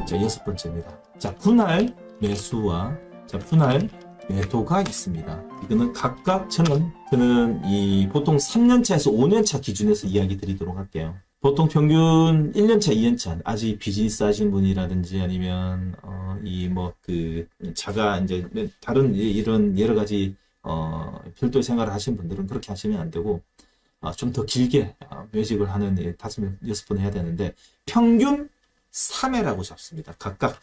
자, 6번째입니다. 자, 분할 매수와 자, 분할 매도가 있습니다. 이거는 각각 저는 이 보통 3년차에서 5년차 기준에서 이야기 드리도록 할게요. 보통 평균 1년차, 2년차 아직 비즈니스 하신 분이라든지 아니면 자가 이제 다른 이런 여러 가지 별도의 생활을 하신 분들은 그렇게 하시면 안 되고 좀 더 길게 매직을 하는 5번 해야 되는데 평균 3회라고 잡습니다. 각각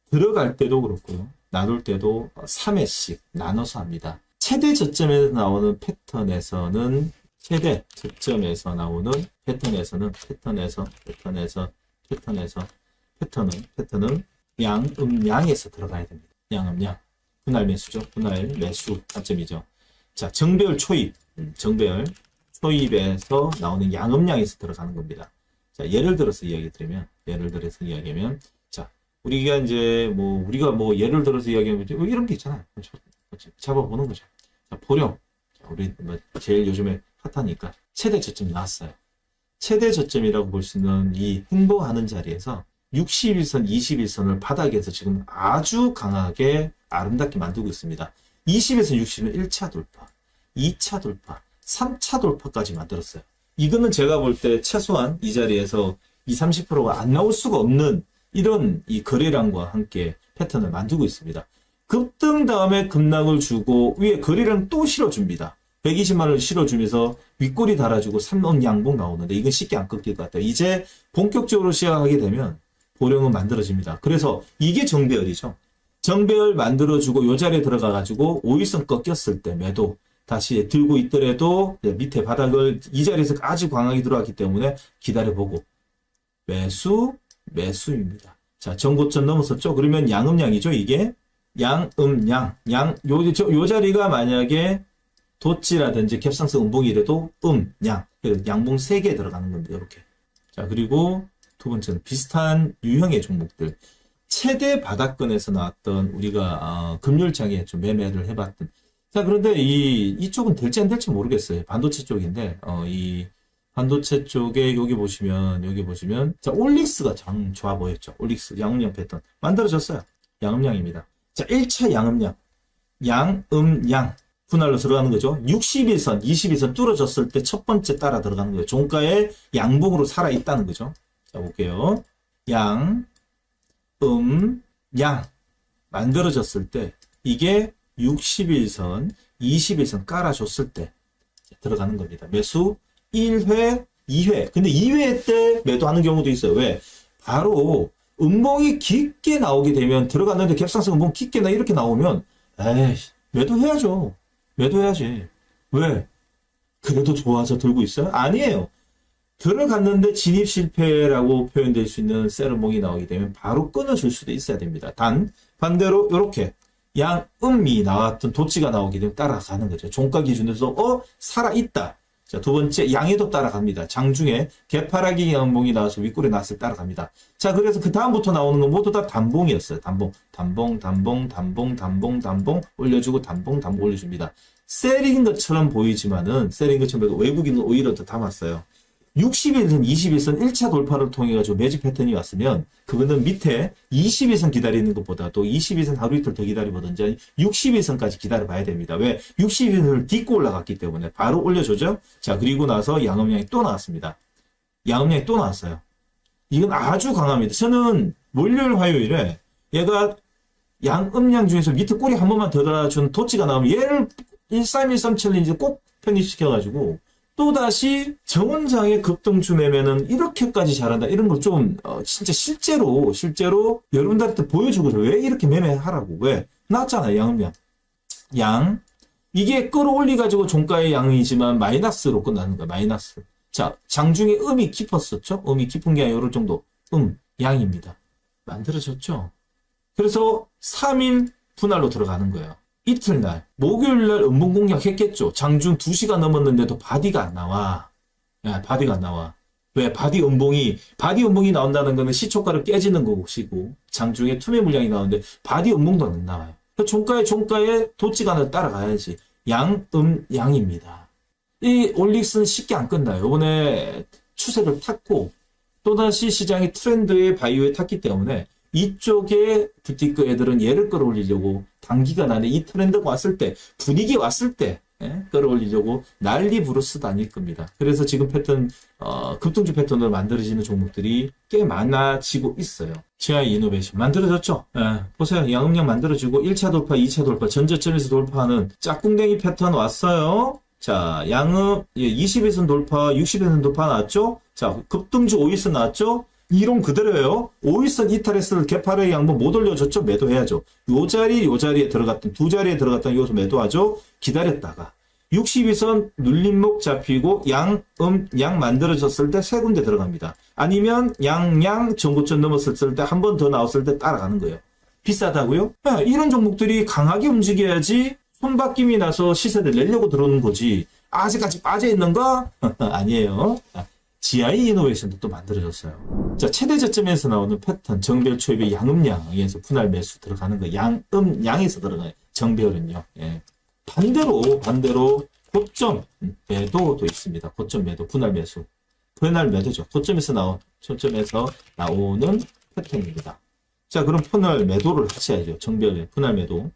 들어갈 때도 그렇고요. 나눌 때도 3회씩 나눠서 합니다. 최대 저점에서 나오는 패턴에서는 패턴은 양에서 들어가야 됩니다. 양음양. 분할 매수죠. 분할 매수 관점이죠. 자, 정배열 초입. 초입에서 나오는 양음양에서 들어가는 겁니다. 자, 예를 들어서 이야기하면, 자, 우리가 예를 들어서 이야기하면, 이런 게 있잖아요. 잡아보는 거죠. 자, 보령. 자, 우리 제일 요즘에 핫하니까 최대 저점이 나왔어요. 최대 저점이라고 볼 수 있는 이 행보하는 자리에서 61선, 21선을 바닥에서 지금 아주 강하게 아름답게 만들고 있습니다. 20에서 60은 1차 돌파, 2차 돌파, 3차 돌파까지 만들었어요. 이거는 제가 볼 때 최소한 이 자리에서 30%가 안 나올 수가 없는 이런 이 거래량과 함께 패턴을 만들고 있습니다. 급등 다음에 급락을 주고 위에 거래량 또 실어줍니다. 120만원을 실어주면서 윗골이 달아주고 3원 양봉 나오는데 이건 쉽게 안 꺾일 것 같아요. 이제 본격적으로 시작하게 되면 보령은 만들어집니다. 그래서 이게 정배열이죠. 정배열 만들어주고 이 자리에 들어가가지고 5일선 꺾였을 때 매도 다시 들고 있더라도 밑에 바닥을 이 자리에서 아주 강하게 들어왔기 때문에 기다려보고 매수입니다. 자, 전고점 넘었었죠? 그러면 양음양이죠, 이게? 양음양. 요 자리가 만약에 도치라든지 갭상승 음봉이라도 양. 양봉 3개 들어가는 겁니다, 이렇게. 자, 그리고 두 번째는 비슷한 유형의 종목들. 최대 바닥권에서 나왔던 우리가 금요일장에 좀 매매를 해봤던. 자, 그런데 이쪽은 될지 안 될지 모르겠어요. 반도체 쪽인데, 이 반도체 쪽에 여기 보시면, 자, 올릭스가 참 좋아 보였죠. 올릭스, 양음양 패턴. 만들어졌어요. 양음양입니다. 자, 1차 양음양. 양음양. 분할로 들어가는 거죠. 61선, 21선 뚫어졌을 때 첫 번째 따라 들어가는 거예요. 종가에 양봉으로 살아있다는 거죠. 자, 볼게요. 양. 만들어졌을 때, 이게 61선, 21선 깔아줬을 때 들어가는 겁니다. 매수 1회, 2회. 근데 2회 때 매도하는 경우도 있어요. 왜? 바로 음봉이 깊게 나오게 되면 들어갔는데 갭상승 음봉 깊게 이렇게 나오면 매도해야죠. 매도해야지. 왜? 그래도 좋아서 들고 있어요? 아니에요. 들어갔는데 진입 실패라고 표현될 수 있는 셀음봉이 나오게 되면 바로 끊어줄 수도 있어야 됩니다. 반대로 이렇게 양음이 나왔던 도치가 나오게 되면 따라가는 거죠. 종가 기준에서 살아있다. 자, 두 번째 양에도 따라갑니다. 장중에 개파라기 양봉이 나와서 윗골에 나왔을 때 따라갑니다. 자, 그래서 그 다음부터 나오는 건 모두 다 단봉이었어요. 단봉 올려주고 단봉 올려줍니다. 셀인 것처럼 보이지만은 외국인은 오히려 더 담았어요. 60일선, 21선 1차 돌파를 통해 가지고 매직 패턴이 왔으면 그거는 밑에 21선 기다리는 것보다도 21선 하루 이틀 더 기다려보든지 61선까지 기다려봐야 됩니다. 왜? 61선을 딛고 올라갔기 때문에 바로 올려주죠. 자, 그리고 나서 양음양이 또 나왔습니다. 양음양이 또 나왔어요. 이건 아주 강합니다. 저는 월요일, 화요일에 얘가 양음양 중에서 밑에 꼬리 한 번만 더 달아준 도치가 나오면 얘를 1313 챌린지 꼭 편입시켜가지고 또다시 정원장의 급등주 매매는 이렇게까지 잘한다. 이런 걸 좀, 진짜 실제로 여러분들한테 보여주고, 왜 이렇게 매매하라고. 왜? 나왔잖아요, 양음양. 이게 끌어올리가지고 종가의 양이지만 마이너스로 끝나는 거야, 마이너스. 자, 장중에 음이 깊었었죠? 음이 깊은 게 아니라 이런 정도. 양입니다. 만들어졌죠? 그래서 3일 분할로 들어가는 거예요. 이틀날, 목요일날 음봉 공략했겠죠. 장중 2시가 넘었는데도 바디가 안 나와. 바디가 안 나와. 왜? 바디 음봉이 나온다는 거는 시초가를 깨지는 것이고, 장중에 투매 물량이 나오는데, 바디 음봉도 안 나와요. 종가에 도치간을 따라가야지. 양입니다. 이 올릭스는 쉽게 안 끝나요. 이번에 추세를 탔고, 또다시 시장이 트렌드의 바이오에 탔기 때문에, 이쪽에 부티크 애들은 얘를 끌어올리려고 단기간 안에 이 트렌드가 왔을 때, 분위기 왔을 때 끌어올리려고 난리 부르스 다닐 겁니다. 그래서 지금 패턴, 급등주 패턴으로 만들어지는 종목들이 꽤 많아지고 있어요. GI 이노베이션 만들어졌죠? 보세요. 양음량 만들어지고 1차 돌파, 2차 돌파, 전저점에서 돌파하는 짝꿍댕이 패턴 왔어요. 자, 양음 20일선 돌파, 60일선 돌파 나왔죠? 자, 급등주 5일선 나왔죠? 이론 그대로예요. 5일선 이탈했을 개파르의 양분 못 올려줬죠? 매도해야죠. 요 자리에 들어갔던, 두 자리에 들어갔던 요소 매도하죠? 기다렸다가 60일선 눌림목 잡히고 양 만들어졌을 때 세 군데 들어갑니다. 아니면 양 전고점 넘었을 때 한 번 더 나왔을 때 따라가는 거예요. 비싸다고요? 이런 종목들이 강하게 움직여야지 손바뀜이 나서 시세를 내려고 들어오는 거지. 아직까지 빠져있는가? 아니에요. GI 이노베이션도 또 만들어졌어요. 자, 최대 저점에서 나오는 패턴, 정배열 초입의 양음량에서 분할 매수 들어가는 거, 양에서 들어가요. 정배열은요. 예. 반대로 고점 매도도 있습니다. 고점 매도, 분할 매수. 분할 매도죠. 고점에서 나오는 패턴입니다. 자, 그럼 분할 매도를 하셔야죠. 정배열 분할 매도.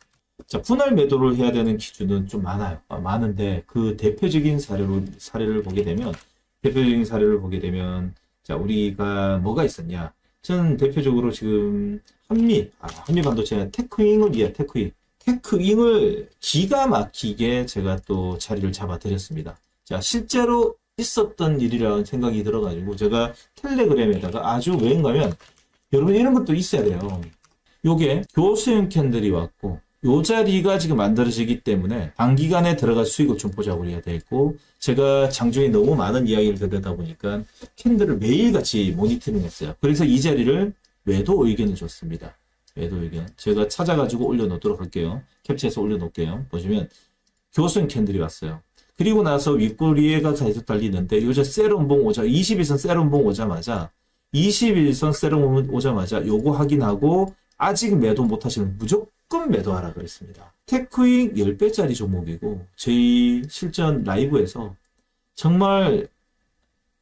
자, 분할 매도를 해야 되는 기준은 좀 많아요. 많은데 그 대표적인 사례를 보게 되면 자, 우리가 뭐가 있었냐? 저는 대표적으로 지금 한미 반도체 테크잉을 기가 막히게 제가 또 자리를 잡아 드렸습니다. 자, 실제로 있었던 일이라는 생각이 들어가지고 제가 텔레그램에다가 아주 왜인가면 여러분 이런 것도 있어야 돼요. 요게 교수형 캔들이 왔고 요 자리가 지금 만들어지기 때문에 단기간에 들어갈 수익을 좀 보자고 해야 되고, 제가 장중에 너무 많은 이야기를 들으다 보니까 캔들을 매일같이 모니터링 했어요. 그래서 이 자리를 매도 의견을 줬습니다. 매도 의견. 제가 찾아가지고 올려놓도록 할게요. 캡처해서 올려놓을게요. 보시면 교수형 캔들이 왔어요. 그리고 나서 윗꼬리가 계속 달리는데 요새 세럼봉 21선 세럼봉 오자마자 21선 세럼봉 오자마자 요거 확인하고 아직 매도 못하시면 무조건 매도하라 그랬습니다. 테크잉 10배짜리 종목이고 저희 실전 라이브에서 정말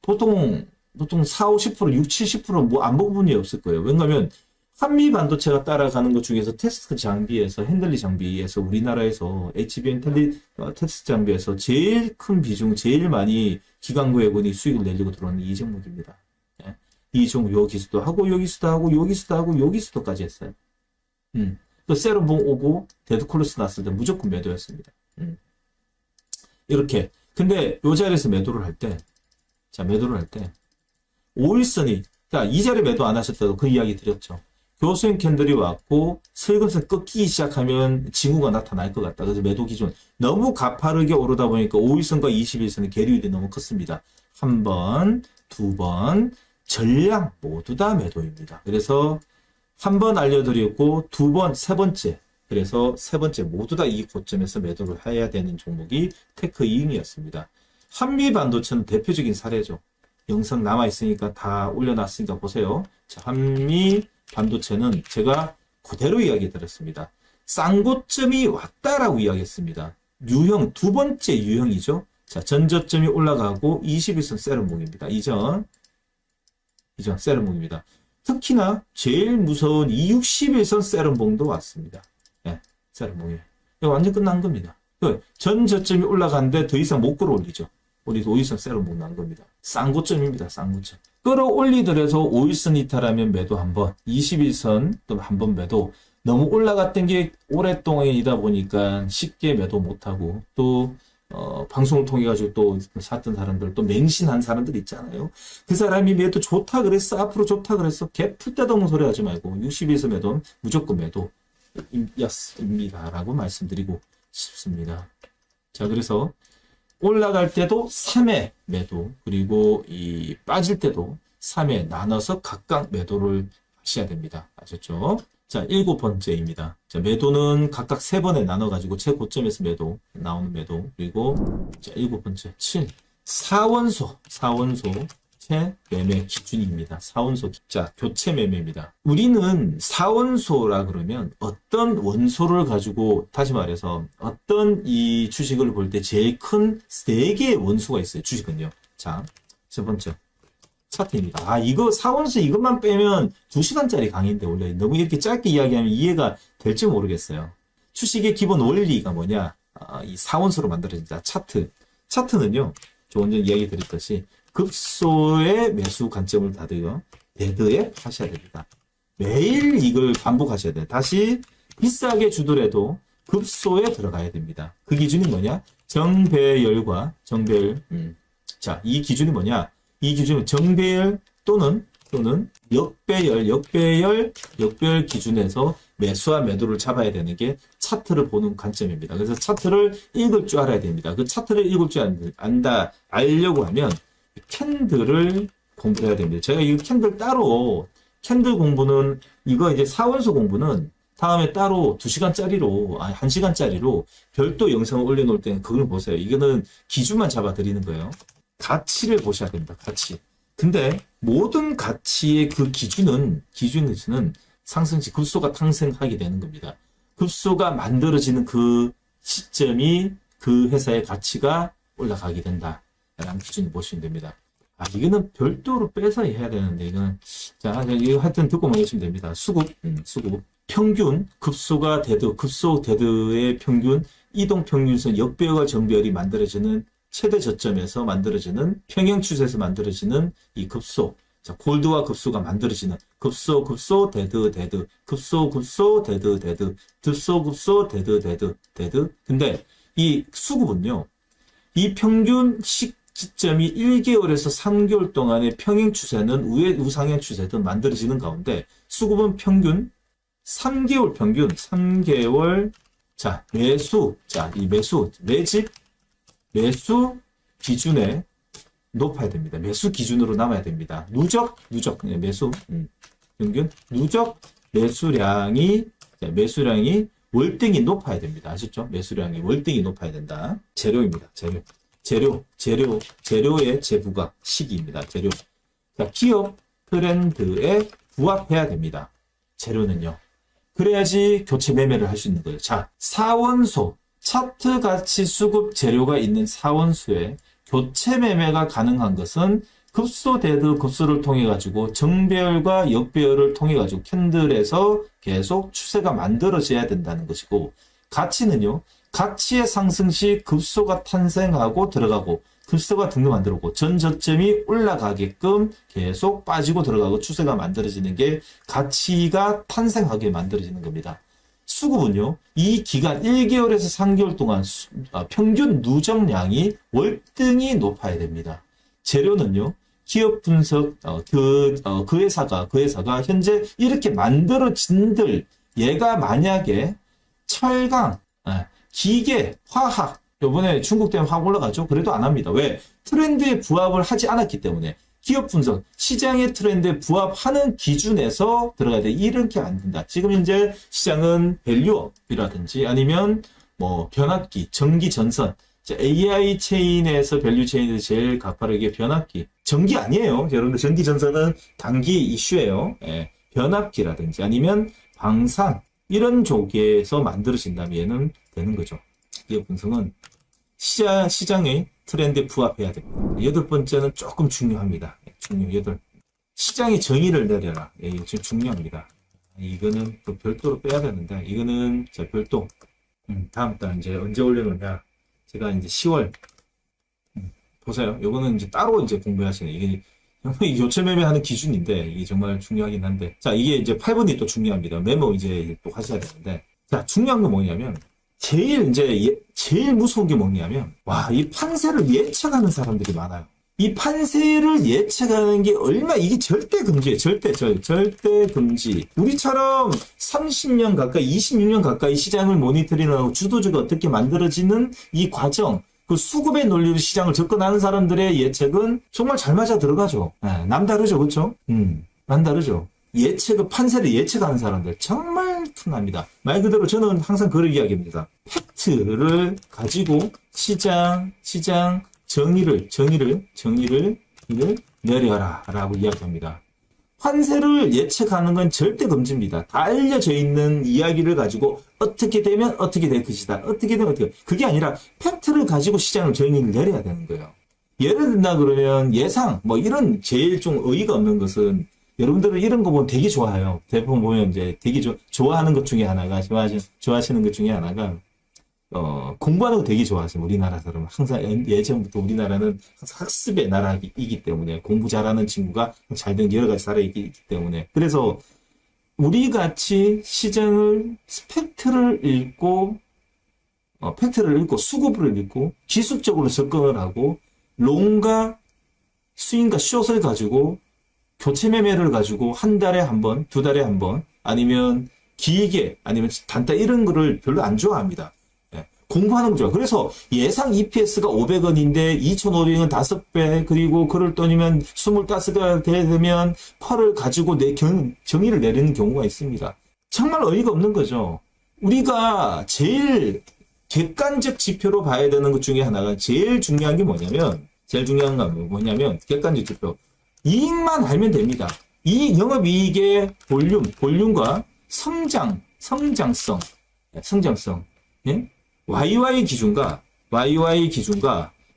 보통 4, 50%, 6, 70% 뭐 안 본 분이 없을 거예요. 왜냐하면 한미 반도체가 따라가는 것 중에서 테스트 장비에서 핸들리 장비에서 우리나라에서 HBM 테스트 장비에서 제일 큰 비중, 제일 많이 기관구해군이 수익을 내려고 들어오는 이 종목입니다. 이 종목 여기서도 하고 여기서도 하고 여기서도 하고 여기서도까지 했어요. 또 세럼봉 오고 데드콜로스 났을 때 무조건 매도였습니다. 이렇게. 근데 요 자리에서 매도를 할 때 5일선이, 그러니까 이 자리 매도 안 하셨다고 그 이야기 드렸죠. 교수형 캔들이 왔고 슬금슬 꺾이기 시작하면 징후가 나타날 것 같다. 그래서 매도 기준 너무 가파르게 오르다 보니까 5일선과 21선의 계류율이 너무 컸습니다. 한 번, 두 번, 전량 모두 다 매도입니다. 그래서 한 번 알려드렸고 두 번, 세 번째, 그래서 세 번째 모두 다 이 고점에서 매도를 해야 되는 종목이 테크잉이었습니다. 한미 반도체는 대표적인 사례죠. 영상 남아있으니까 다 올려놨으니까 보세요. 자, 한미 반도체는 제가 그대로 이야기 드렸습니다. 쌍고점이 왔다라고 이야기했습니다. 유형, 두 번째 유형이죠. 자, 전저점이 올라가고 21선 세럼봉입니다. 이전 세럼봉입니다. 특히나 제일 무서운 261선 세럼봉도 왔습니다. 네, 세럼봉이에요. 완전 끝난 겁니다. 전 저점이 올라가는데 더 이상 못 끌어올리죠. 우리 5일선 세럼봉 난 겁니다. 쌍고점입니다. 쌍고점. 끌어올리더라도 5일선 이탈하면 매도 한 번, 21선 또 한 번 매도. 너무 올라갔던 게 오랫동안이다 보니까 쉽게 매도 못하고 또 방송을 통해 가지고 또 샀던 사람들, 또 맹신한 사람들 있잖아요. 그 사람이 매도 좋다 그랬어, 앞으로 좋다 그랬어, 개 풀 때도 없는 소리 하지 말고 60에서 매도 무조건 매도였습니다라고 말씀드리고 싶습니다. 자, 그래서 올라갈 때도 3회 매도, 그리고 이 빠질 때도 3회 나눠서 각각 매도를 하셔야 됩니다. 아셨죠? 자, 7번째입니다. 자, 매도는 각각 3번에 나눠가지고 최고점에서 매도, 나오는 매도, 그리고 자, 7번째, 7. 4원소 매매 기준입니다. 4원소, 자, 교체 매매입니다. 우리는 4원소라 그러면 어떤 원소를 가지고, 다시 말해서 어떤 이 주식을 볼 때 제일 큰 3개의 원소가 있어요. 주식은요. 자, 첫 번째. 차트입니다. 아, 이거 사원수 이것만 빼면 2시간짜리 강의인데 원래 너무 이렇게 짧게 이야기하면 이해가 될지 모르겠어요. 주식의 기본 원리가 뭐냐? 이 사원수로 만들어진다. 차트. 차트는요, 조금 전에 이야기 드렸듯이 급소의 매수 관점을 다듬어 데드에 하셔야 됩니다. 매일 이걸 반복하셔야 돼요. 다시 비싸게 주더라도 급소에 들어가야 됩니다. 그 기준이 뭐냐? 정배열과 정배열. 자, 이 기준이 뭐냐? 이 기준은 정배열 또는 역배열 기준에서 매수와 매도를 잡아야 되는 게 차트를 보는 관점입니다. 그래서 차트를 읽을 줄 알아야 됩니다. 그 차트를 읽을 줄 알려고 하면 캔들을 공부해야 됩니다. 제가 이 캔들 따로, 캔들 공부는, 이거 이제 사원수 공부는 다음에 따로 2시간짜리로, 1시간짜리로 별도 영상을 올려놓을 때는 그걸 보세요. 이거는 기준만 잡아드리는 거예요. 가치를 보셔야 됩니다. 가치. 근데 모든 가치의 그 기준은 상승시 급소가 탄생하게 되는 겁니다. 급소가 만들어지는 그 시점이 그 회사의 가치가 올라가게 된다. 라는 기준을 보시면 됩니다. 이거는 별도로 빼서 해야 되는데, 이거는. 자, 이거 하여튼 듣고만 계시면 됩니다. 수급. 평균, 급소가 데드, 급소 데드의 평균, 이동 평균선, 역배열과 정배열이 만들어지는 최대 저점에서 만들어지는 평형 추세에서 만들어지는 이 급소. 자, 골드와 급소가 만들어지는 급소, 데드, 급소, 데드, 급소, 데드. 근데 이 수급은요, 이 평균 시점이 1개월에서 3개월 동안의 평행 추세는 우상향 추세든 만들어지는 가운데 수급은 평균 3개월, 자, 이 매수 기준에 높아야 됩니다. 매수 기준으로 남아야 됩니다. 누적, 매수, 평균, 누적 매수량이 월등히 높아야 됩니다. 아시죠? 매수량이 월등히 높아야 된다. 재료입니다. 재료의 재부가 시기입니다. 재료. 자, 기업 트렌드에 부합해야 됩니다. 재료는요. 그래야지 교체 매매를 할 수 있는 거예요. 자, 사원소, 차트 가치 수급 재료가 있는 사원수에 교체 매매가 가능한 것은 급소 데드 급소를 통해 가지고 정배열과 역배열을 통해 가지고 캔들에서 계속 추세가 만들어져야 된다는 것이고, 가치는요, 가치의 상승 시 급소가 탄생하고 들어가고 급소가 등등 들어오고 전 저점이 올라가게끔 계속 빠지고 들어가고 추세가 만들어지는 게 가치가 탄생하게 만들어지는 겁니다. 수급은요, 이 기간 1개월에서 3개월 동안 평균 누적량이 월등히 높아야 됩니다. 재료는요, 기업 분석, 그 회사가 현재 이렇게 만들어진들, 얘가 만약에 철강, 기계, 화학, 요번에 중국 때문에 확 올라가죠? 그래도 안 합니다. 왜? 트렌드에 부합을 하지 않았기 때문에. 기업 분석, 시장의 트렌드에 부합하는 기준에서 들어가야 돼. 이렇게 안 된다. 지금 이제 시장은 밸류업이라든지 아니면 뭐 변압기, 전기 전선, AI 체인에서 밸류 체인에서 제일 가파르게 변압기. 전기 아니에요. 여러분들 전기 전선은 단기 이슈예요. 변압기라든지 아니면 방산, 이런 쪽에서 만들어진다면 얘는 되는 거죠. 기업 분석은 시장의 트렌드에 부합해야 됩니다. 8번째는 조금 중요합니다. 시장의 정의를 내려라. 지금 중요합니다. 이거는 또 별도로 빼야 되는데, 이거는 자, 별도. 다음 달 이제 언제 올려놓냐. 제가 이제 10월. 보세요. 요거는 이제 따로 이제 공부하시는, 이게 교체 매매하는 기준인데, 이게 정말 중요하긴 한데. 자, 이게 이제 8번이 또 중요합니다. 메모 이제 또 하셔야 되는데. 자, 중요한 건 뭐냐면, 제일 무서운 게 뭐냐면, 이 판세를 예측하는 사람들이 많아요. 이 판세를 예측하는 게 이게 절대 금지예요. 절대 금지. 우리처럼 30년 가까이, 26년 가까이 시장을 모니터링하고 주도주가 어떻게 만들어지는 이 과정, 그 수급의 논리로 시장을 접근하는 사람들의 예측은 정말 잘 맞아 들어가죠. 남다르죠, 그렇죠? 남다르죠. 판세를 예측하는 사람들 정말 퉁납니다. 말 그대로 저는 항상 그런 이야기입니다. 팩트를 가지고 시장 정의를 내려라 라고 이야기합니다. 판세를 예측하는 건 절대 금지입니다. 다 알려져 있는 이야기를 가지고 어떻게 되면 어떻게 될 것이다. 어떻게 되면 어떻게. 그게 아니라 팩트를 가지고 시장을 정의를 내려야 되는 거예요. 예를 든다 그러면 예상, 뭐 이런 제일 좀 의의가 없는 것은 여러분들은 이런 거 보면 되게 좋아해요. 대부분 보면 이제 되게 좋아하는 것 중에 하나가, 좋아하시는 것 중에 하나가, 공부하는 거 되게 좋아하세요. 우리나라 사람은. 항상 예전부터 우리나라는 학습의 나라이기 때문에 공부 잘하는 친구가 잘 된 여러 가지 사례이기 때문에. 그래서 우리 같이 시장을 팩트를 읽고 수급을 읽고 기술적으로 접근을 하고 롱과 스윙과 숏을 가지고 교체 매매를 가지고 한 달에 한 번, 두 달에 한 번, 아니면 길게, 아니면 단타 이런 거를 별로 안 좋아합니다. 예, 공부하는 거 좋아. 그래서 예상 EPS가 500원인데 2,500원 5배, 그리고 그럴 돈이면 25가 되면 펄을 가지고 정의를 내리는 경우가 있습니다. 정말 어이가 없는 거죠. 우리가 제일 객관적 지표로 봐야 되는 것 중에 하나가 제일 중요한 게 뭐냐면, 객관적 지표. 이익만 알면 됩니다. 이 영업이익의 볼륨과 성장성. 예? YY 기준과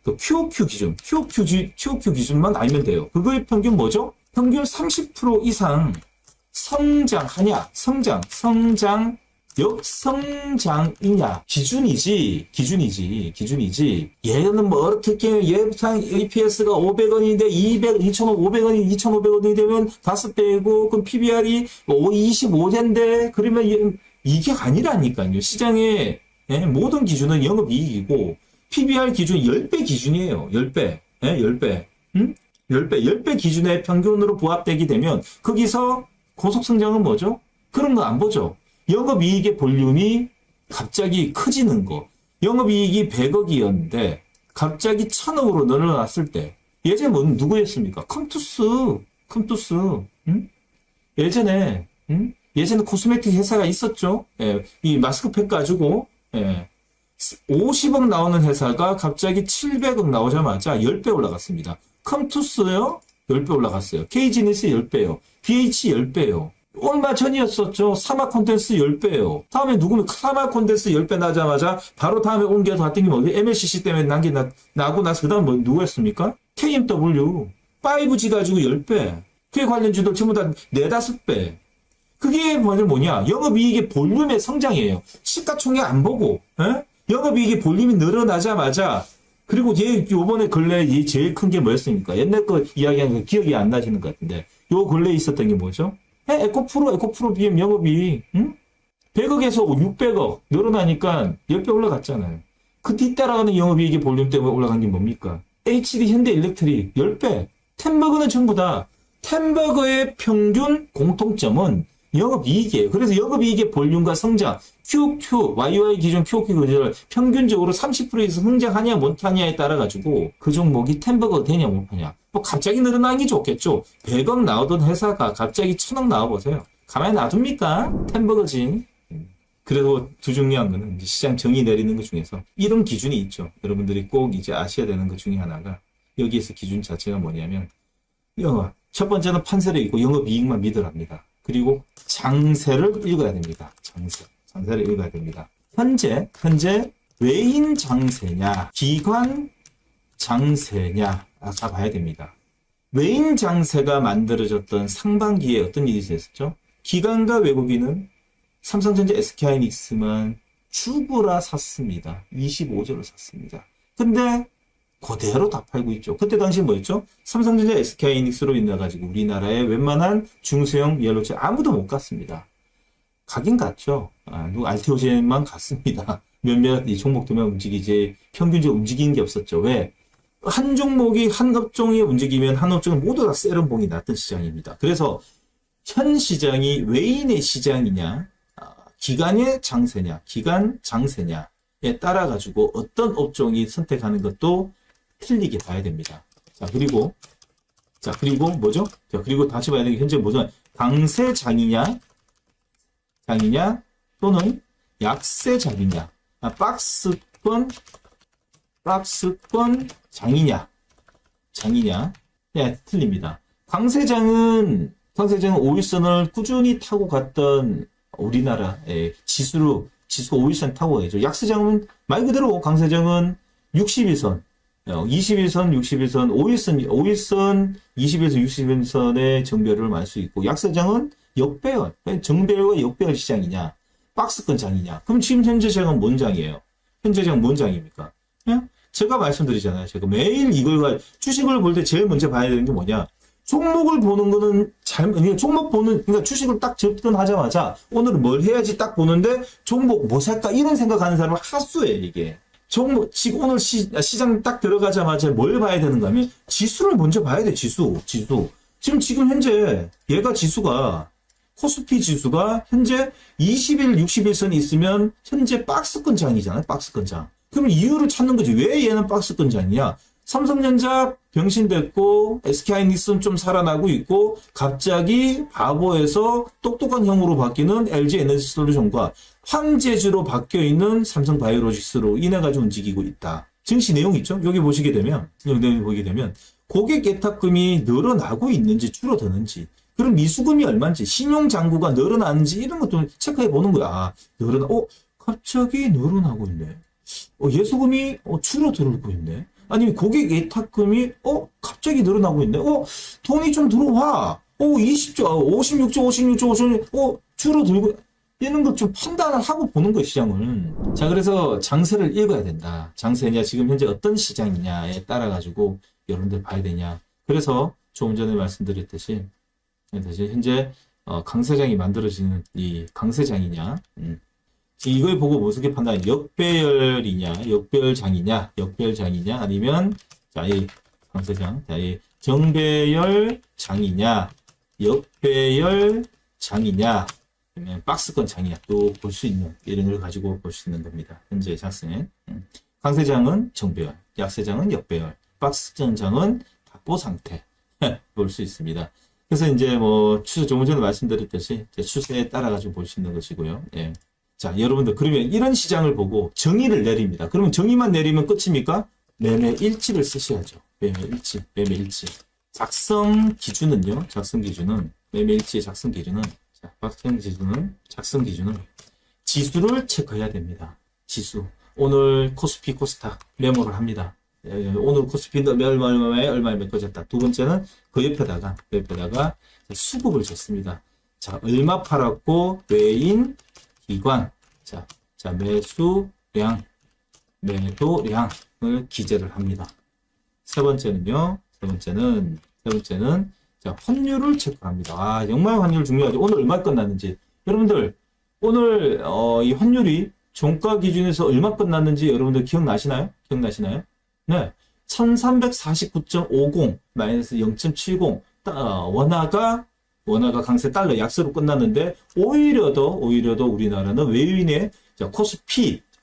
그 QOQ 기준만 알면 돼요. 그거의 평균 뭐죠? 평균 30% 이상 성장하냐, 역성장이냐, 기준이지. 얘는 뭐, 어떻게, 예상 EPS가 500원인데 2,500원이 되면 5배고, 그럼 PBR이 25대인데, 그러면 이게 아니라니까요. 시장의 모든 기준은 영업이익이고, PBR 기준 10배 기준이에요. 10배. 10배. 응? 10배 기준의 평균으로 부합되게 되면, 거기서 고속성장은 뭐죠? 그런 거 안 보죠. 영업이익의 볼륨이 갑자기 커지는 거. 영업이익이 100억이었는데 갑자기 1000억으로 늘어났을 때 예전에 누구였습니까? 컴투스. 응? 예전에 코스메틱 회사가 있었죠. 예, 이 마스크팩 가지고 50억 나오는 회사가 갑자기 700억 나오자마자 10배 올라갔습니다. 컴투스요? 10배 올라갔어요. KG니스 10배요. BH 10배요. 얼마 전이었었죠. 사막 콘텐츠 10배예요. 다음에 누구면 사막 콘텐츠 10배 나자마자 바로 다음에 옮겨서 갔더니 뭐 MLCC 때문에 나고 나서 그 다음 뭐 누구였습니까? KMW 5G 가지고 10배. 그에 관련주들 전부 다 4, 5배. 그게 뭐냐? 영업이익의 볼륨의 성장이에요. 시가총액 안 보고 영업이익의 볼륨이 늘어나자마자 그리고 요번에 근래 제일 큰 게 뭐였습니까? 옛날 거 이야기한 거 기억이 안 나시는 것 같은데 요 근래 있었던 게 뭐죠? 에코프로 BM 영업이 100억에서 600억 늘어나니까 10배 올라갔잖아요. 그 뒤따라가는 영업이익의 볼륨 때문에 올라간 게 뭡니까? HD 현대일렉트릭 10배. 템버거는 전부 다 템버거의 평균 공통점은 영업이익이에요. 그래서 영업이익의 볼륨과 성장, QOQ, YY 기준 QOQ 기준을 평균적으로 30%에서 성장하냐 못하냐에 따라 가지고 그 종목이 템버거 되냐 못하냐. 뭐 갑자기 늘어나는 게 좋겠죠. 100억 나오던 회사가 갑자기 1000억 나와보세요. 가만히 놔둡니까? 템버거지. 그래도 더 중요한 거는 시장 정의 내리는 것 중에서 이런 기준이 있죠. 여러분들이 꼭 이제 아셔야 되는 것 중에 하나가 여기에서 기준 자체가 뭐냐면 첫 번째는 판세를 읽고 영업이익만 믿으랍니다. 그리고 장세를 읽어야 됩니다. 장세를 읽어야 됩니다. 현재 외인 장세냐, 기관 장세냐, 다 봐야 됩니다. 외인 장세가 만들어졌던 상반기에 어떤 일이 있었죠? 기관과 외국인은 삼성전자 SK하이닉스만 죽으라 샀습니다. 25조를 샀습니다. 근데 그대로 다 팔고 있죠. 그때 당시 뭐였죠? 삼성전자 SK하이닉스로 인해가지고 우리나라의 웬만한 중소형 연료체 아무도 못 갔습니다. 가긴 갔죠. 알테오젠만 갔습니다. 몇몇 이 종목들만 움직이지 평균적으로 움직이는 게 없었죠. 왜? 한 종목이 한 업종이 움직이면 한 업종은 모두 다 세련봉이 났던 시장입니다. 그래서 현 시장이 외인의 시장이냐, 기관 장세냐에 따라 가지고 어떤 업종이 선택하는 것도 틀리게 봐야 됩니다. 그리고 뭐죠? 그리고 다시 봐야 되는 게 현재 뭐죠? 강세장이냐 또는 약세장이냐, 박스권 장이냐, 틀립니다. 강세장은 5일선을 꾸준히 타고 갔던 우리나라의 지수가 5일선 타고 가죠. 약세장은 말 그대로 강세장은 60일선, 21선, 61선, 5일선, 21선, 61선의 정배열을 알 수 있고, 약세장은 역배열, 정배열과 역배열 시장이냐, 박스권 장이냐. 그럼 지금 현재 장은 뭔 장이에요? 현재 장은 뭔 장입니까? 예? 제가 말씀드리잖아요. 제가 매일 이걸 주식을 볼 때 제일 먼저 봐야 되는 게 뭐냐? 종목을 보는 거는 그러니까 종목 보는, 그러니까 주식을 딱 접근하자마자 오늘은 뭘 해야지 딱 보는데 종목 뭐 살까? 이런 생각하는 사람은 하수예요, 이게. 종목, 지금 오늘 시장 딱 들어가자마자 뭘 봐야 되는가 하면 지수를 먼저 봐야 돼, 지수. 지금 현재 얘가 지수가 코스피 지수가 현재 20일, 61선이 있으면 현재 박스권 장이잖아요, 박스권 장. 그럼 이유를 찾는 거지. 왜 얘는 박스권 장이냐? 삼성전자 병신됐고 SK하이닉스는 좀 살아나고 있고 갑자기 바보에서 똑똑한 형으로 바뀌는 LG에너지솔루션과 황제주로 바뀌어있는 삼성바이오로직스로 인해가지고 움직이고 있다. 증시 내용 있죠? 여기 보시게 되면 고객 예탁금이 늘어나고 있는지 줄어드는지, 그럼 미수금이 얼마인지, 신용잔고가 늘어나는지 이런 것도 체크해 보는 거야. 갑자기 늘어나고 있네. 예수금이 줄어들고 있네. 아니면 고객 예탁금이 갑자기 늘어나고 있네. 돈이 좀 들어와. 56조, 줄어들고 이런 것 좀 판단을 하고 보는 거예요, 시장을. 자, 그래서 장세를 읽어야 된다. 장세냐, 지금 현재 어떤 시장이냐에 따라 가지고 여러분들 봐야 되냐. 그래서 조금 전에 말씀드렸듯이 현재 강세장이 만들어지는 이 강세장이냐, 이걸 보고 무슨 판단? 역배열이냐, 역배열장이냐, 아니면 이 강세장, 이 정배열 장이냐, 역배열 장이냐, 아니면 박스권 장이냐, 또 볼 수 있는 이런 걸 가지고 볼 수 있는 겁니다. 현재 장세. 강세장은 정배열, 약세장은 역배열, 박스권 장은 답보 상태 볼 수 있습니다. 그래서 이제 추세 조금 전에 말씀드렸듯이 추세에 따라 가지고 볼 수 있는 것이고요. 예. 자, 여러분들, 그러면 이런 시장을 보고 정의를 내립니다. 그러면 정의만 내리면 끝입니까? 매매 일치를 쓰셔야죠. 매매 일치. 작성 기준은, 매매 일치의 작성 기준은 지수를 체크해야 됩니다. 지수. 오늘 코스피, 코스닥 메모를 합니다. 오늘 코스피 얼마에 꺼졌다. 두 번째는 그 옆에다가 수급을 줬습니다. 자, 얼마 팔았고, 외인, 기관, 자, 매수량, 매도량을 기재를 합니다. 세 번째는 자, 환율을 체크합니다. 정말 환율 중요하죠. 오늘 얼마 끝났는지. 여러분들, 오늘, 이 환율이 종가 기준에서 얼마 끝났는지 여러분들 기억나시나요? 네. 1349.50 마이너스 0.70. 원화가 강세 달러 약세로 끝났는데 오히려 더 우리나라는 외인의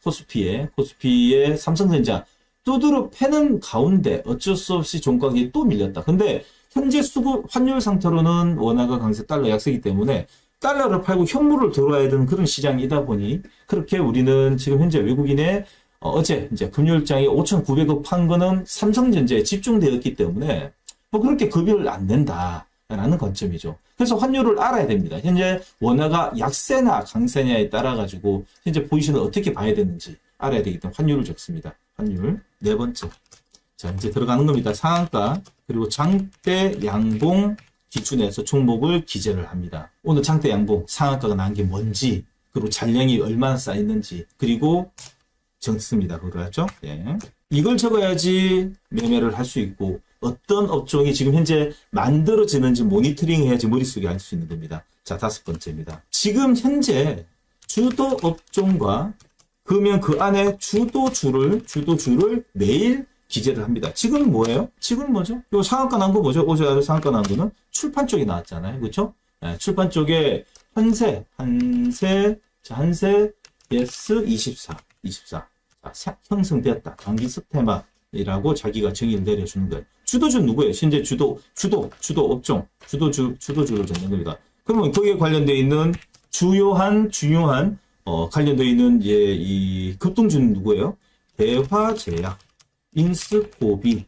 코스피의 삼성전자 두드러 패는 가운데 어쩔 수 없이 종가격이 또 밀렸다. 근데 현재 수급 환율 상태로는 원화가 강세 달러 약세이기 때문에 달러를 팔고 현물을 들어와야 되는 그런 시장이다 보니 그렇게 우리는 지금 현재 외국인의 어제 이제 금요일장에 5,900억 판 거는 삼성전자에 집중되었기 때문에 그렇게 급여를 안 낸다라는 관점이죠. 그래서 환율을 알아야 됩니다. 현재 원화가 약세나 강세냐에 따라 가지고 현재 포지션을 어떻게 봐야 되는지 알아야 되기 때문에 환율을 적습니다. 환율. 네 번째. 자, 이제 들어가는 겁니다. 상한가 그리고 장대 양봉 기준에서 종목을 기재를 합니다. 오늘 장대 양봉 상한가가 난 게 뭔지, 그리고 잔량이 얼마나 쌓였는지, 그리고 적습니다. 그걸 알죠? 예. 이걸 적어야지 매매를 할 수 있고 어떤 업종이 지금 현재 만들어지는지 모니터링 해야지 머릿속에 알 수 있는 겁니다. 자, 다섯 번째입니다. 지금 현재 주도 업종과 그러면 그 안에 주도주를 매일 기재를 합니다. 지금 뭐예요? 지금 뭐죠? 요 상한가 난 거 뭐죠? 어제 상한가 난 거는 출판 쪽에 나왔잖아요. 그렇죠? 네, 출판 쪽에 한세 예스 24. 자, 형성되었다. 단기 스테마이라고 자기가 정의를 내려주는 거예요. 주도주는 누구예요? 현재 주도 업종, 주도주를 적는 겁니다. 그러면 거기에 관련되어 있는 중요한 관련되어 있는 이 급등주는 누구예요? 대화제약, 인스코비,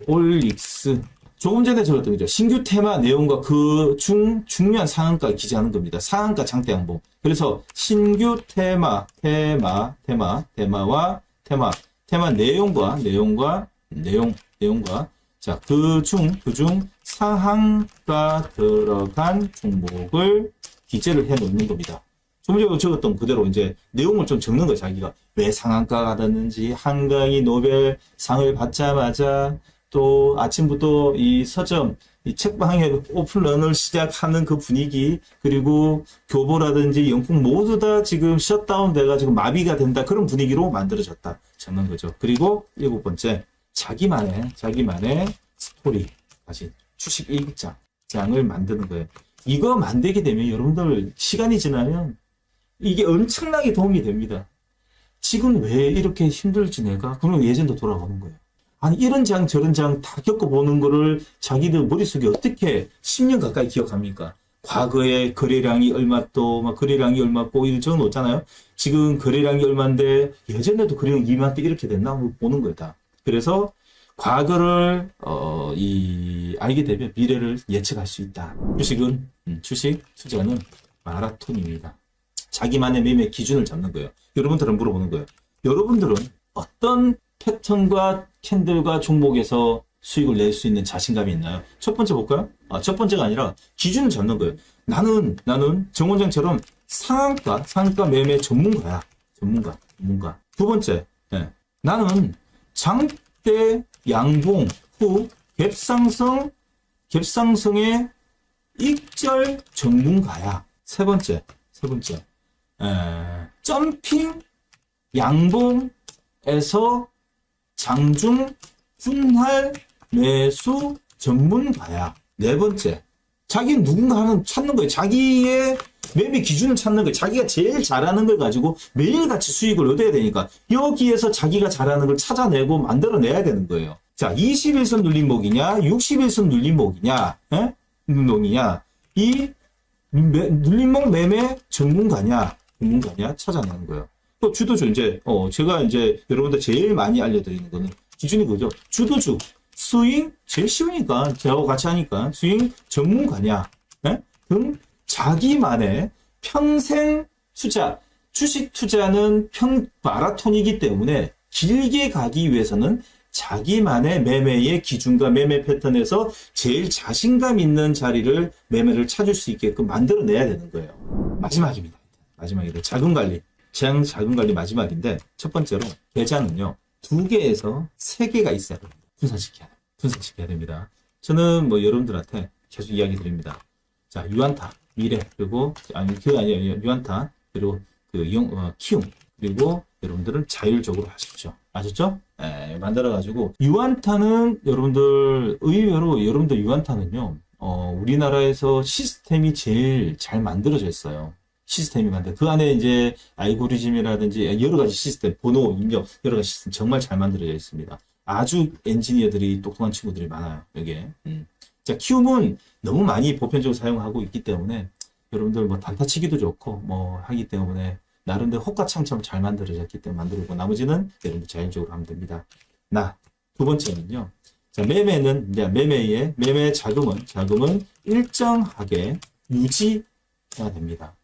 올릭스. 조금 전에 적었던 거죠. 신규 테마 내용과 그 중요한 상한가 기재하는 겁니다. 상한가 장대 양봉. 그래서 신규 테마 내용과 내용과 자, 그중 상한가 들어간 종목을 기재를 해 놓는 겁니다. 좀 전에 적었던 그대로 이제 내용을 좀 적는 거예요. 자기가 왜 상한가가 됐는지, 한강이 노벨상을 받자마자 또 아침부터 이 서점, 이 책방에 오픈런을 시작하는 그 분위기, 그리고 교보라든지 영국 모두 다 지금 셧다운 돼가지고 마비가 된다. 그런 분위기로 만들어졌다. 적는 거죠. 그리고 7번째, 자기만의 스토리, 다시 주식 일기장을 만드는 거예요. 이거 만들게 되면 여러분들 시간이 지나면 이게 엄청나게 도움이 됩니다. 지금 왜 이렇게 힘들지 내가? 그러면 예전도 돌아오는 거예요. 아니 이런 장 저런 장 다 겪어보는 거를 자기들 머릿속에 어떻게 10년 가까이 기억합니까? 과거에 거래량이 얼마또 막 거래량이 얼마고 이런 적어 놓잖아요. 지금 거래량이 얼마인데 예전에도 거래량 이만큼 이렇게 됐나? 보는 거예요 다. 그래서 과거를 알게 되면 미래를 예측할 수 있다. 주식 투자는 마라톤입니다. 자기만의 매매 기준을 잡는 거예요. 여러분들은 물어보는 거예요. 여러분들은 어떤 패턴과 캔들과 종목에서 수익을 낼 수 있는 자신감이 있나요? 첫 번째 볼까요? 첫 번째가 아니라 기준을 잡는 거예요. 나는 정 원장처럼 상한가 매매 전문가야. 전문가. 두 번째, 나는 장대 양봉 후 갭상승의 익절 전문가야. 세 번째, 점핑 양봉에서 장중 분할 매수 전문가야. 네 번째, 자기는 누군가 하는 찾는 거예요. 자기의 매매 기준을 찾는 거예요. 자기가 제일 잘하는 걸 가지고 매일같이 수익을 얻어야 되니까 여기에서 자기가 잘하는 걸 찾아내고 만들어내야 되는 거예요. 자, 21선 눌림목이냐 61선 눌림목이냐 이 눌림목 매매 전문가냐 찾아내는 거예요. 또 주도주 이제 제가 이제 여러분들 제일 많이 알려드리는 거는 기준이 그죠. 주도주 스윙 제일 쉬우니까 저하고 같이 하니까 스윙 전문가냐 등 자기만의 평생 투자 주식 투자는 마라톤이기 때문에 길게 가기 위해서는 자기만의 매매의 기준과 매매 패턴에서 제일 자신감 있는 자리를 매매를 찾을 수 있게끔 만들어내야 되는 거예요. 마지막입니다. 자금 관리 마지막인데 첫 번째로 계좌는요 2개에서 3개가 있어야 됩니다. 분산시켜야 됩니다. 저는 뭐 여러분들한테 계속 이야기 드립니다. 자, 유안타, 미래, 그리고 유안타, 그리고 키움, 그리고 여러분들은 자율적으로 하십시오. 아셨죠? 만들어가지고 유안타는 의외로 여러분들 유안타는요 우리나라에서 시스템이 제일 잘 만들어져 있어요. 그 안에 이제 알고리즘이라든지 여러 가지 시스템, 번호 입력 여러 가지 시스템 정말 잘 만들어져 있습니다. 아주 엔지니어들이 똑똑한 친구들이 많아요. 여기에. 자, 키움은 너무 많이 보편적으로 사용하고 있기 때문에 여러분들 뭐 단타치기도 좋고 뭐 하기 때문에 나름대로 호가창처럼 잘 만들어졌기 때문에 만들고 나머지는 여러분들 자율적으로 하면 됩니다. 두 번째는요. 자, 매매 자금은 일정하게 유지해야 됩니다.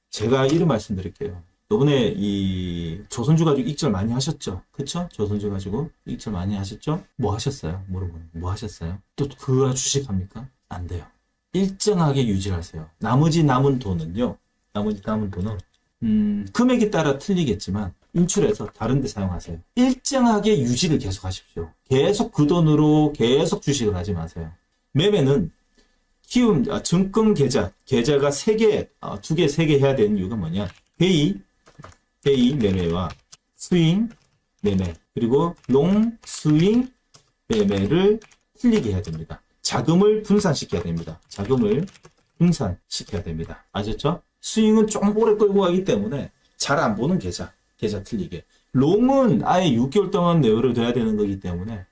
제가 이런 말씀 드릴게요. 요번에 이 조선주 가지고 익절 많이 하셨죠? 그쵸? 조선주 가지고 익절 많이 하셨죠? 뭐 하셨어요? 물어보는 뭐 하셨어요? 또 그거 주식합니까? 안 돼요. 일정하게 유지하세요. 나머지 남은 돈은 금액에 따라 틀리겠지만 인출해서 다른 데 사용하세요. 일정하게 유지를 계속 하십시오. 계속 그 돈으로 계속 주식을 하지 마세요. 매매는 증권 계좌가 2개, 3개 해야 되는 이유가 뭐냐? 회의 매매와 스윙 매매, 그리고 롱 스윙 매매를 틀리게 해야 됩니다. 자금을 분산시켜야 됩니다. 아셨죠? 스윙은 좀 오래 끌고 가기 때문에 잘 안 보는 계좌 틀리게. 롱은 아예 6개월 동안 내버려둬야 되는 거기 때문에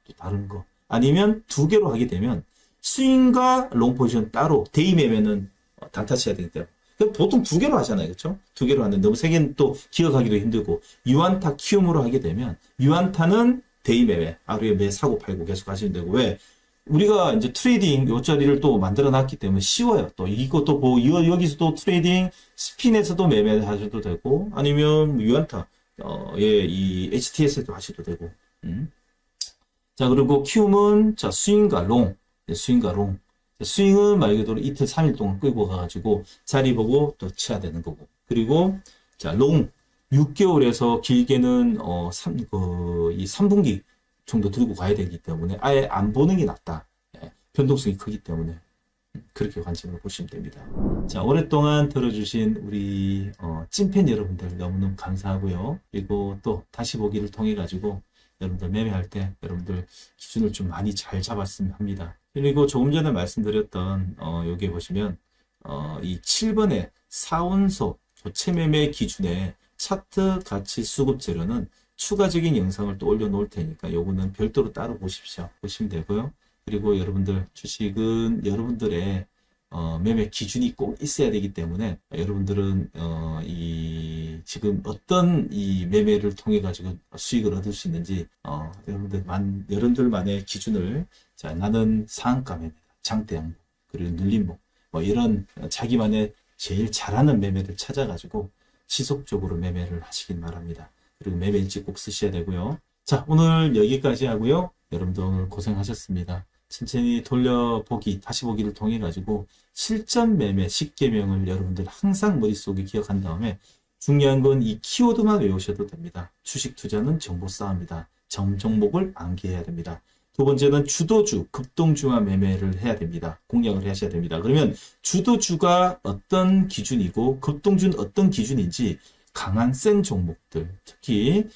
또 다른 거. 아니면 2개로 하게 되면 스윙과 롱 포지션 따로, 데이 매매는 단타 쳐야 되기 때문에. 보통 2개로 하잖아요. 그렇죠? 2개로 하는데 너무 3개는 또 기억하기도 힘들고, 유안타 키움으로 하게 되면 유안타는 데이 매매, 하루에 매 사고 팔고 계속 하시면 되고, 왜? 우리가 이제 트레이딩 요 자리를 또 만들어 놨기 때문에 쉬워요. 또 이것도 뭐 여기서도 트레이딩 스핀에서도 매매를 하셔도 되고, 아니면 유안타 이 HTS에도 하셔도 되고. 자, 그리고 키움은 자, 스윙과 롱. 스윙과 롱. 스윙은 말 그대로 이틀, 3일 동안 끌고 가가지고 자리 보고 또 쳐야 되는 거고. 그리고 자, 롱. 6개월에서 길게는 이 3분기 정도 들고 가야 되기 때문에 아예 안 보는 게 낫다. 예, 변동성이 크기 때문에 그렇게 관점을 보시면 됩니다. 자, 오랫동안 들어주신 우리 찐팬 여러분들 너무너무 감사하고요. 그리고 또 다시 보기를 통해 가지고 여러분들 매매할 때 여러분들 기준을 좀 많이 잘 잡았으면 합니다. 그리고 조금 전에 말씀드렸던 여기 보시면 이 7번의 4원소 교체 매매 기준의 차트 가치 수급 재료는 추가적인 영상을 또 올려놓을 테니까 요거는 별도로 따로 보십시오. 보시면 되고요. 그리고 여러분들 주식은 여러분들의 매매 기준이 꼭 있어야 되기 때문에 여러분들은 지금 어떤 이 매매를 통해 가지고 수익을 얻을 수 있는지 여러분들만의 기준을 자, 나는 상한가 매매, 장대 양봉, 그리고 눌림목 뭐 이런 자기만의 제일 잘하는 매매를 찾아가지고 지속적으로 매매를 하시길 바랍니다. 그리고 매매 일지 꼭 쓰셔야 되고요. 자, 오늘 여기까지 하고요. 여러분들 오늘 고생하셨습니다. 천천히 돌려보기, 다시 보기를 통해 가지고 실전 매매 10개명을 여러분들 항상 머릿속에 기억한 다음에 중요한 건 이 키워드만 외우셔도 됩니다. 주식 투자는 정보 싸움이다. 종목을 암기해야 됩니다. 두 번째는 주도주, 급동주와 매매를 해야 됩니다. 공략을 하셔야 됩니다. 그러면 주도주가 어떤 기준이고 급동주는 어떤 기준인지 강한 센 종목들, 특히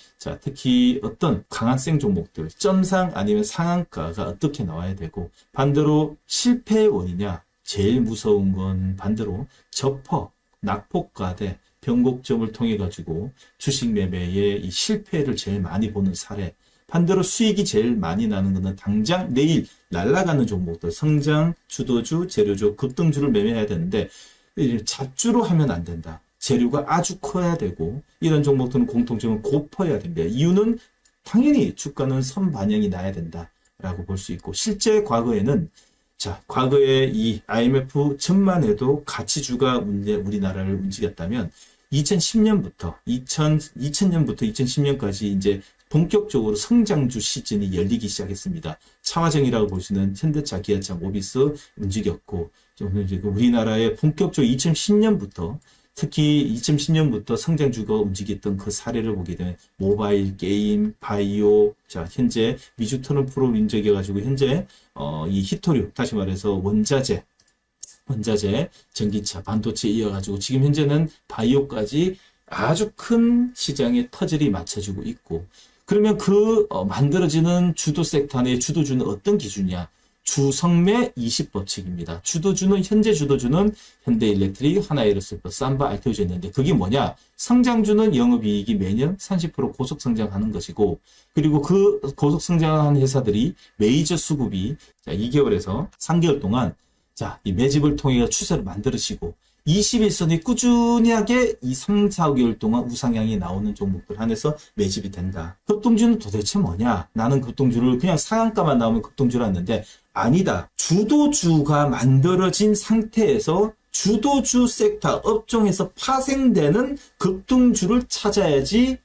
어떤 강한 센 종목들, 점상 아니면 상한가가 어떻게 나와야 되고, 반대로 실패의 원이냐, 제일 무서운 건 반대로 저퍼, 낙폭과대, 변곡점을 통해 가지고 주식 매매의 이 실패를 제일 많이 보는 사례, 반대로 수익이 제일 많이 나는 것은 당장 내일 날아가는 종목들, 성장, 주도주, 재료주, 급등주를 매매해야 되는데 잡주로 하면 안 된다. 재료가 아주 커야 되고 이런 종목들은 공통점은 고퍼야 됩니다. 이유는 당연히 주가는 선반영이 나야 된다라고 볼 수 있고 실제 과거에는 과거에 이 IMF 전만 해도 가치주가 우리나라를 움직였다면 2010년부터 2010년까지 이제 본격적으로 성장주 시즌이 열리기 시작했습니다. 차화정이라고 볼 수 있는 현대차, 기아차, 모비스 움직였고 우리나라의 본격적으로 2010년부터 특히 2010년부터 성장주가 움직였던 그 사례를 보게 되면 모바일, 게임, 바이오, 자 현재 미주터널 프로 움직여가지고 현재 이 히토류 다시 말해서 원자재, 전기차, 반도체 이어가지고 지금 현재는 바이오까지 아주 큰 시장의 터즐이 맞춰지고 있고 그러면 만들어지는 주도 섹터 내 주도주는 어떤 기준이냐? 주성매 20법칙입니다. 현재 주도주는 현대일렉트릭, 하나에어로스퍼, 삼바, 알테오즈 있는데 그게 뭐냐? 성장주는 영업이익이 매년 30% 고속 성장하는 것이고 그리고 그 고속 성장하는 회사들이 메이저 수급이 2개월에서 3개월 동안 이 매집을 통해 추세를 만들으시고 21선이 꾸준하게 이 3, 4개월 동안 우상향이 나오는 종목들 한해서 매집이 된다. 급등주는 도대체 뭐냐? 나는 급등주를 그냥 상한가만 나오면 급등주를 했는데 아니다. 주도주가 만들어진 상태에서 주도주 섹터 업종에서 파생되는 급등주를 찾아야지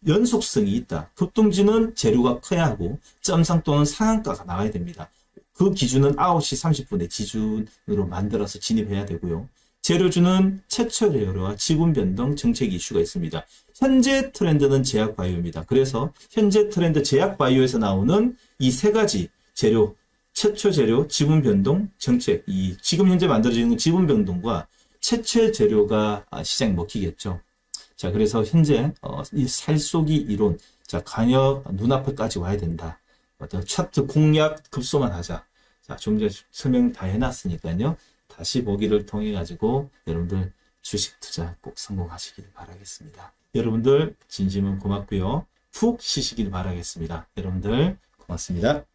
연속성이 있다. 급등주는 재료가 커야 하고 점상 또는 상한가가 나와야 됩니다. 그 기준은 9시 30분에 기준으로 만들어서 진입해야 되고요. 재료주는 최초 재료와 지분 변동 정책 이슈가 있습니다. 현재 트렌드는 제약 바이오입니다. 그래서 현재 트렌드 제약 바이오에서 나오는 이 세 가지 재료, 최초 재료, 지분 변동 정책, 이 지금 현재 만들어지는 지분 변동과 최초 재료가 시장에 먹히겠죠. 자, 그래서 현재 이 살쏘기 이론, 간역 눈앞에까지 와야 된다. 차트 공략 급소만 하자. 좀 전에 설명 다 해놨으니까요. 다시 보기를 통해 가지고 여러분들 주식 투자 꼭 성공하시길 바라겠습니다. 여러분들 진심은 고맙고요. 푹 쉬시길 바라겠습니다. 여러분들 고맙습니다.